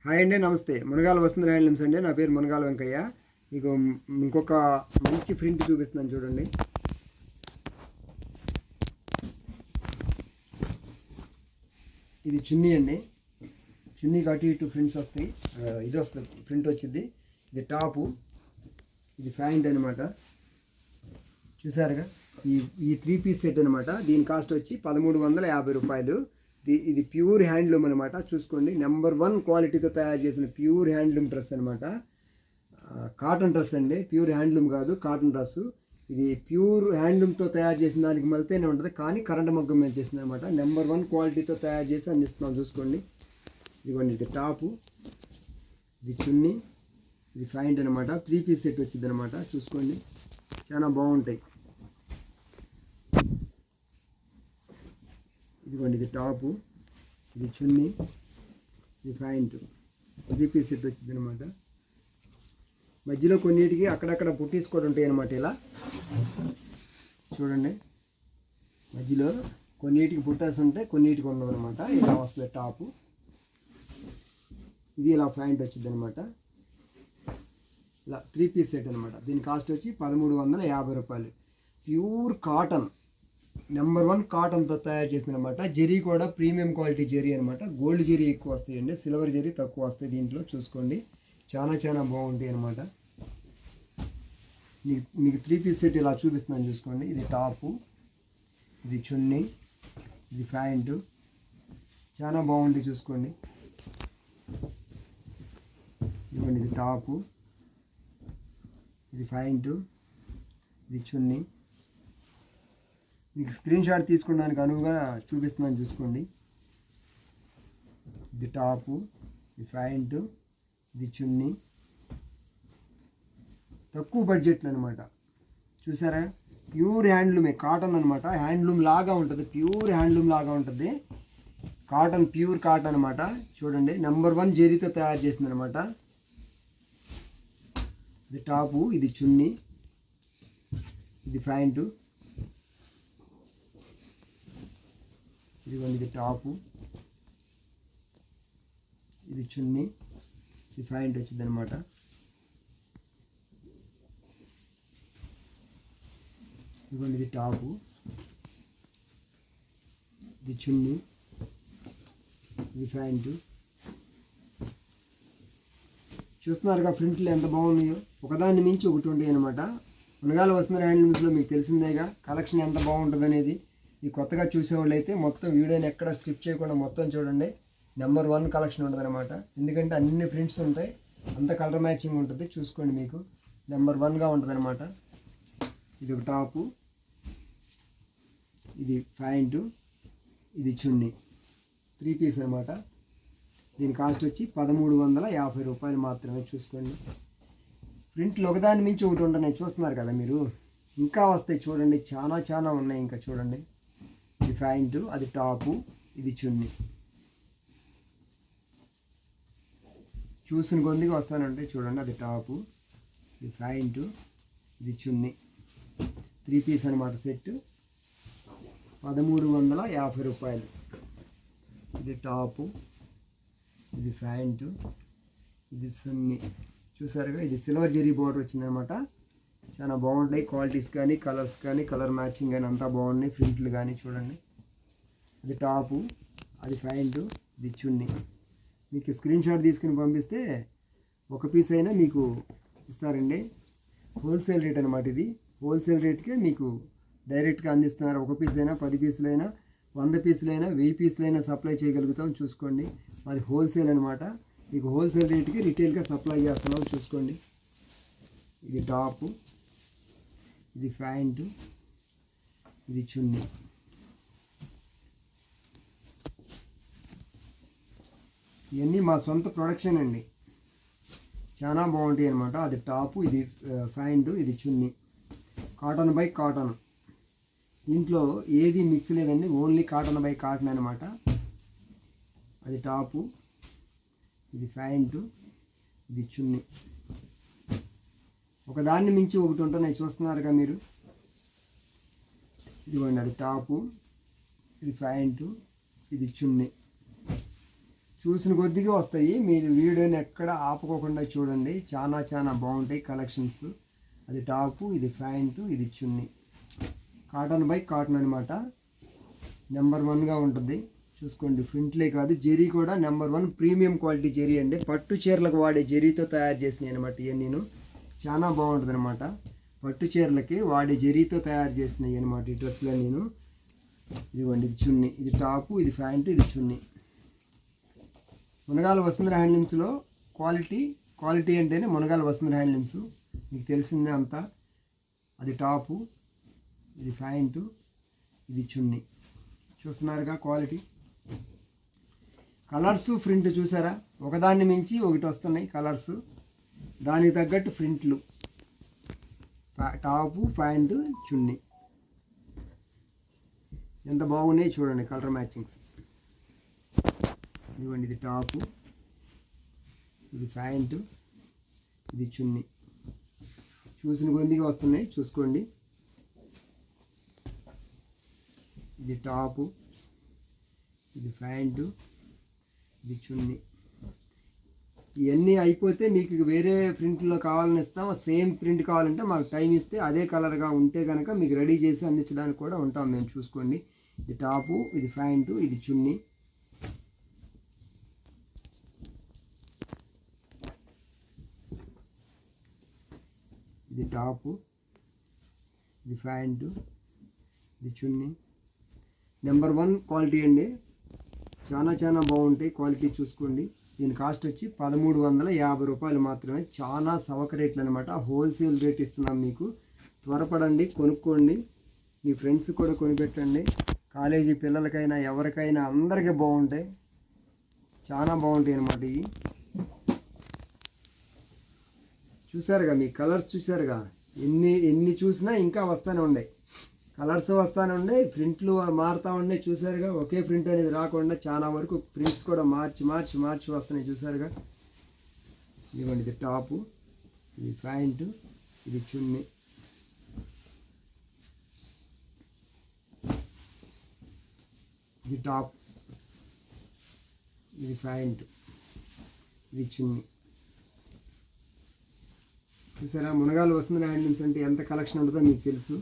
Hi అండి, నమస్తే. మునగాల వస్తుంది హ్యాండ్లూమ్స్ అండి. నా పేరు మునగాల వెంకయ్య. మీకు ఇంకొక మంచి ప్రింట్ చూపిస్తున్నాను చూడండి. ఇది చున్నీ అండి. చున్నీకి అటు ఇటు ప్రింట్స్ వస్తాయి. ఇది వస్తుంది, ప్రింట్ వచ్చింది. ఇది టాపు, ఇది ప్యాంట్ అనమాట. చూసారుగా, ఈ 3 పీస్ సెట్ అనమాట. దీని కాస్ట్ వచ్చి 1350 రూపాయలు. ఇది ప్యూర్ హ్యాండ్లూమ్ అనమాట. చూసుకోండి, నెంబర్ 1 క్వాలిటీతో తయారు చేసిన ప్యూర్ హ్యాండ్లూమ్ డ్రెస్ అనమాట. కాటన్ డ్రెస్ అండి, ప్యూర్ హ్యాండ్లూమ్ కాదు, కాటన్ డ్రెస్. ఇది ప్యూర్ హ్యాండ్లూమ్తో తయారు చేసిన దానికి మళ్ళీనే ఉంటుంది, కానీ కరెంట్ మగ్గం మీద చేసింది అనమాట. నెంబర్ 1 క్వాలిటీతో తయారు చేసి అందిస్తున్నాం. చూసుకోండి, ఇదిగోండి, ఇది టాపు, ఇది చున్నీ, ఇది ప్యాంట్ అనమాట. 3 పీస్ సెట్ వచ్చింది అనమాట. చూసుకోండి, చాలా బాగుంటాయి. ఇదిగోండి, ఇది టాపు, ఇది చున్నీ, ఇది ప్యాంటు. 3 పీస్ సెట్ వచ్చింది అనమాట. మధ్యలో కొన్నిటికి అక్కడక్కడ బుట్టీస్ కూడా ఉంటాయి అనమాట. ఇలా చూడండి, మధ్యలో కొన్నిటికి బుట్టాస్ ఉంటాయి, కొన్నిటికి ఉండవు అనమాట. ఇలా వస్తుంది టాపు. ఇది ఇలా ప్యాంట్ వచ్చింది అనమాట. ఇలా 3 పీస్ సెట్ అనమాట. దీని కాస్ట్ వచ్చి 1350 రూపాయలు. ప్యూర్ కాటన్, నెంబర్ 1 కాటన్తో తయారు చేసిన అనమాట. జరీ కూడా ప్రీమియం క్వాలిటీ జరీ అనమాట. గోల్డ్ జరీ ఎక్కువ వస్తాయండి, సిల్వర్ జరీ తక్కువ వస్తాయి దీంట్లో. చూసుకోండి, చాలా బాగుంటాయి అనమాట. మీకు 3 పీస్ సెట్ ఇలా చూపిస్తున్నాను. చూసుకోండి, ఇది టాపు, ఇది చున్నీ, ఇది ప్యాంటు. చాలా బాగుంటాయి. చూసుకోండి, ఇదిగోండి, ఇది టాపు, ఇది ప్యాంటు, ఇది చున్నీ. మీకు స్క్రీన్ షాట్ తీసుకోవడానికి అనువుగా చూపిస్తున్నాను. చూసుకోండి, ఇది టాపు, ఇది ప్యాంటు, ఇది చున్నీ. తక్కువ బడ్జెట్లో అనమాట. చూసారా, ప్యూర్ హ్యాండ్లూమే, కాటన్ అనమాట. హ్యాండ్లూమ్ లాగా ఉంటుంది, ప్యూర్ హ్యాండ్లూమ్ లాగా ఉంటుంది. కాటన్, ప్యూర్ కాటన్ అనమాట. చూడండి, నెంబర్ 1 జరీతో తయారు చేసింది అనమాట. ఇది టాపు, ఇది చున్నీ, ఇది ప్యాంటు. ఇదిగోండి, ఇది టాపు, ఇది చున్నీ, ఇది ప్యాంట్ వచ్చింది అనమాట. ఇదిగోండి, ఇది టాపు, ఇది చున్నీ, ఇది ప్యాంటు. చూస్తున్నారుగా ప్రింట్లు ఎంత బాగున్నాయో. ఒకదాన్ని మించి ఒకటి ఉంటాయి అనమాట. మునగాల వస్తున్న హ్యాండ్లూమ్స్లో మీకు తెలిసిందేగా కలెక్షన్ ఎంత బాగుంటుంది అనేది. ఈ కొత్తగా చూసేవాళ్ళు అయితే మొత్తం వీడియోని ఎక్కడ స్కిప్ చేయకుండా మొత్తం చూడండి. నెంబర్ 1 కలెక్షన్ ఉంటుంది అనమాట. ఎందుకంటే అన్ని ప్రింట్స్ ఉంటాయి, అంత కలర్ మ్యాచింగ్ ఉంటుంది. చూసుకోండి, మీకు నెంబర్ 1గా ఉంటుంది అనమాట. ఇది ఒక టాపు, ఇది ప్యాంటు, ఇది చున్నీ. 3 పీస్ అనమాట. దీని కాస్ట్ వచ్చి 1350 రూపాయలు మాత్రమే. చూసుకోండి, ప్రింట్లు ఒకదాని మించి ఒకటి ఉంటున్నాయి. చూస్తున్నారు కదా మీరు, ఇంకా వస్తాయి చూడండి, చాలా ఉన్నాయి ఇంకా. చూడండి, ఇది ప్యాంటు, అది టాపు, ఇది చున్నీ. చూసిన కొద్దిగా వస్తానంటే చూడండి, అది టాపు, ఇది ప్యాంటు, ఇది చున్నీ. 3 పీస్ అనమాట సెట్. 1350 రూపాయలు. ఇది టాపు, ఇది ప్యాంటు, ఇది చున్నీ. చూసారుగా, ఇది సిల్వర్ జరీ బోర్డర్ వచ్చిందనమాట. చాలా బాగుంటాయి. క్వాలిటీస్ కానీ, కలర్స్ కానీ, కలర్ మ్యాచింగ్ కానీ అంతా బాగున్నాయి. ప్రింట్లు కానీ చూడండి. అది టాపు, అది ప్యాంటు, ఇది చున్నీ. మీకు స్క్రీన్ షాట్ తీసుకుని పంపిస్తే ఒక పీస్ అయినా మీకు ఇస్తారండి. హోల్సేల్ రేట్ అనమాట. ఇది హోల్సేల్ రేట్కే మీకు డైరెక్ట్గా అందిస్తున్నారు. ఒక పీస్ అయినా, 10 పీసులైనా, 100 పీసులైనా, 1000 పీసులైనా సప్లై చేయగలుగుతాం. చూసుకోండి, అది హోల్సేల్ అనమాట. మీకు హోల్సేల్ రేట్కి రిటైల్గా సప్లై చేస్తున్నాం. చూసుకోండి, ఇది టాపు, ఇది ప్యాంటు, ఇది చున్నీ. ఇవన్నీ మా సొంత ప్రొడక్షన్ అండి. చాలా బాగుంటాయి అనమాట. అది టాపు, ఇది ప్యాంటు, ఇది చున్నీ. కాటన్ బై కాటన్, దీంట్లో ఏది మిక్స్ లేదండి, ఓన్లీ కాటన్ బై కాటన్ అనమాట. అది టాపు, ఇది ప్యాంటు, ఇది చున్నీ. ఒకదాన్ని మించి ఒకటి ఉంటున్నాయి. చూస్తున్నారుగా మీరు. ఇదిగోండి, అది టాపు, ఇది ప్యాంటు, ఇది చున్నీ. చూసిన కొద్దిగా వస్తాయి. మీరు వీడియోని ఎక్కడ ఆపుకోకుండా చూడండి. చాలా బాగుంటాయి కలెక్షన్స్. అది టాపు, ఇది ప్యాంటు, ఇది చున్నీ. కాటన్ బై కాటన్ అనమాట. నెంబర్ 1గా ఉంటుంది. చూసుకోండి, ప్రింట్లే కాదు జెరీ కూడా నెంబర్ 1 ప్రీమియం క్వాలిటీ జెరీ అండి. పట్టు చీరలకు వాడే జెరీతో తయారు చేసినాయి అనమాట. ఇవన్నీ చాలా బాగుంటుంది అనమాట. పట్టు చీరలకి వాడే జెరీతో తయారు చేసినాయి అనమాట ఈ డ్రెస్లో. ఇదిగోండి, ఇది చున్నీ, ఇది టాపు, ఇది ప్యాంటు, ఇది చున్నీ. మునగాల వసుంధర హ్యాండ్లూమ్స్లో క్వాలిటీ అంటేనే మునగాల వసుంధర హ్యాండ్లూమ్స్. మీకు తెలిసిందే అంతా. అది టాపు, ఇది ప్యాంటు, ఇది చున్నీ. చూస్తున్నారుగా క్వాలిటీ. కలర్స్ ప్రింట్ చూసారా, ఒకదాన్ని మించి ఒకటి వస్తున్నాయి కలర్స్. దానికి తగ్గట్టు ప్రింట్లు. టాపు, ప్యాంటు, చున్నీ ఎంత బాగున్నాయి చూడండి కలర్ మ్యాచింగ్స్. ఇదిగోండి, ఇది టాపు, ఇది ప్యాంటు, ఇది చున్నీ. చూసిన కొద్దిగా వస్తున్నాయి, చూసుకోండి. ఇది టాపు, ఇది ప్యాంటు, ఇది చున్నీ. ఇవన్నీ అయిపోతే మీకు వేరే ప్రింట్లో కావాలని ఇస్తాం. సేమ్ ప్రింట్ కావాలంటే మాకు టైం ఇస్తే అదే కలర్గా ఉంటే కనుక మీకు రెడీ చేసి అందించడానికి కూడా ఉంటాం మేము. చూసుకోండి, ఇది టాపు, ఇది ప్యాంటు, ఇది చున్నీ. ఇది టాపు, ఇది ప్యాంటు, ఇది చున్నీ. నెంబర్ 1 క్వాలిటీ అండి. చాలా బాగుంటాయి క్వాలిటీ. చూసుకోండి, దీని కాస్ట్ వచ్చి 1350 రూపాయలు మాత్రమే. చాలా సవక రేట్లు అనమాట. హోల్సేల్ రేట్ ఇస్తున్నాం మీకు. త్వరపడండి, కొనుక్కోండి. మీ ఫ్రెండ్స్ కూడా కొనిపెట్టండి. కాలేజీ పిల్లలకైనా ఎవరికైనా అందరికీ బాగుంటాయి. చాలా బాగుంటాయి అనమాట ఇవి. చూసారుగా, మీ కలర్స్ చూసారుగా, ఎన్ని చూసినా ఇంకా వస్తూనే ఉన్నాయి. కలర్స్ వస్తూనే ఉన్నాయి, ప్రింట్లు మారుతూ ఉన్నాయి. చూసారుగా, ఒకే ప్రింట్ అనేది రాకుండా చాలా వరకు ప్రింట్స్ కూడా మార్చి వస్తున్నాయి. చూసారుగా, ఇదిగోండి, ఇది టాపు, ఇది ప్యాంటు, ఇది చున్నీ. ఇది టాప్, ఇది ప్యాంటు, ఇది చున్నీ. చూసారా, మునగాల వసుంధర హ్యాండ్లూమ్స్ అంటే ఎంత కలెక్షన్ ఉంటుందో మీకు తెలుసు.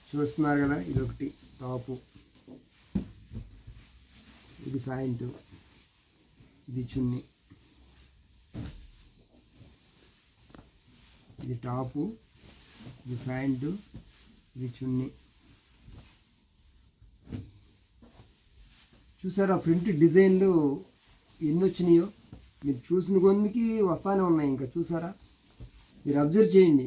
చూస్తున్నారు కదా, ఇది ఒకటి టాపు, ఇది ప్యాంటు, ఇది చున్నీ. ఇది టాపు, ఇది ప్యాంటు, ఇది చున్నీ. చూసారా, ప్రింట్ డిజైన్లు ఎన్ని వచ్చినాయో మీరు చూసిన కొద్దికి వస్తానే ఉన్నాయి. ఇంకా చూసారా, మీరు అబ్జర్వ్ చేయండి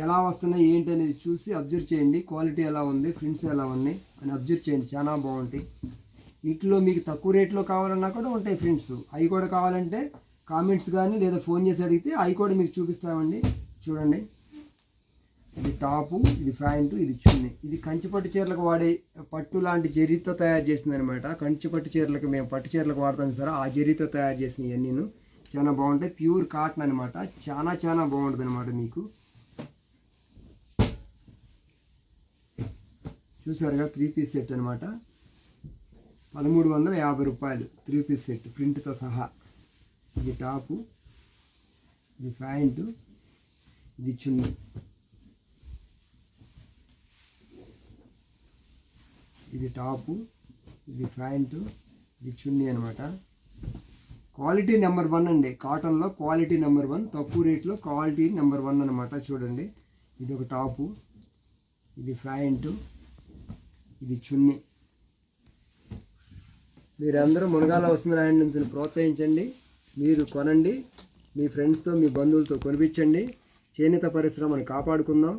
ఎలా వస్తున్నాయి ఏంటి అనేది చూసి అబ్జర్వ్ చేయండి. క్వాలిటీ ఎలా ఉంది, ప్రింట్స్ ఎలా ఉన్నాయి అని అబ్జర్వ్ చేయండి. చాలా బాగుంటాయి. వీటిలో మీకు తక్కువ రేట్లో కావాలన్నా కూడా ఉంటాయి ప్రింట్స్. అవి కూడా కావాలంటే కామెంట్స్ కానీ లేదా ఫోన్ చేసి అడిగితే అవి కూడా మీకు చూపిస్తామండి. చూడండి, ఇది టాపు, ఇది ప్యాంటు, ఇది చున్నీ. ఇది కంచిపట్టు చీరలకు వాడే పట్టు లాంటి జరీతో తయారు చేసింది అనమాట. కంచిపట్టు చీరలకు మేము పట్టు చీరలకు వాడతాం సార్, ఆ జరీతో తయారు చేసిన ఇవన్నీ చాలా బాగుంటాయి. ప్యూర్ కాటన్ అనమాట. చాలా బాగుంటుంది అనమాట. మీకు చూసారుగా, 3 పీస్ సెట్ అనమాట. 1350 రూపాయలు 3 పీస్ సెట్ ప్రింట్తో సహా. ఇది టాపు, ఇది ప్యాంటు, ఇది చున్నీ. ఇది టాపు, ఇది ప్యాంటు, ఇది చున్నీ అనమాట. క్వాలిటీ నెంబర్ 1 అండి. కాటన్లో క్వాలిటీ నెంబర్ 1, తక్కువ రేట్లో క్వాలిటీ నెంబర్ 1 అనమాట. చూడండి, ఇది ఒక టాపు, ఇది ప్యాంటు, ఇది చున్నీ. మీరందరూ మునగాల వసుంధర హ్యాండ్లూమ్స్ని ప్రోత్సహించండి. మీరు కొనండి, మీ ఫ్రెండ్స్తో మీ బంధువులతో కొనిపించండి. చేనేత పరిశ్రమను కాపాడుకుందాం.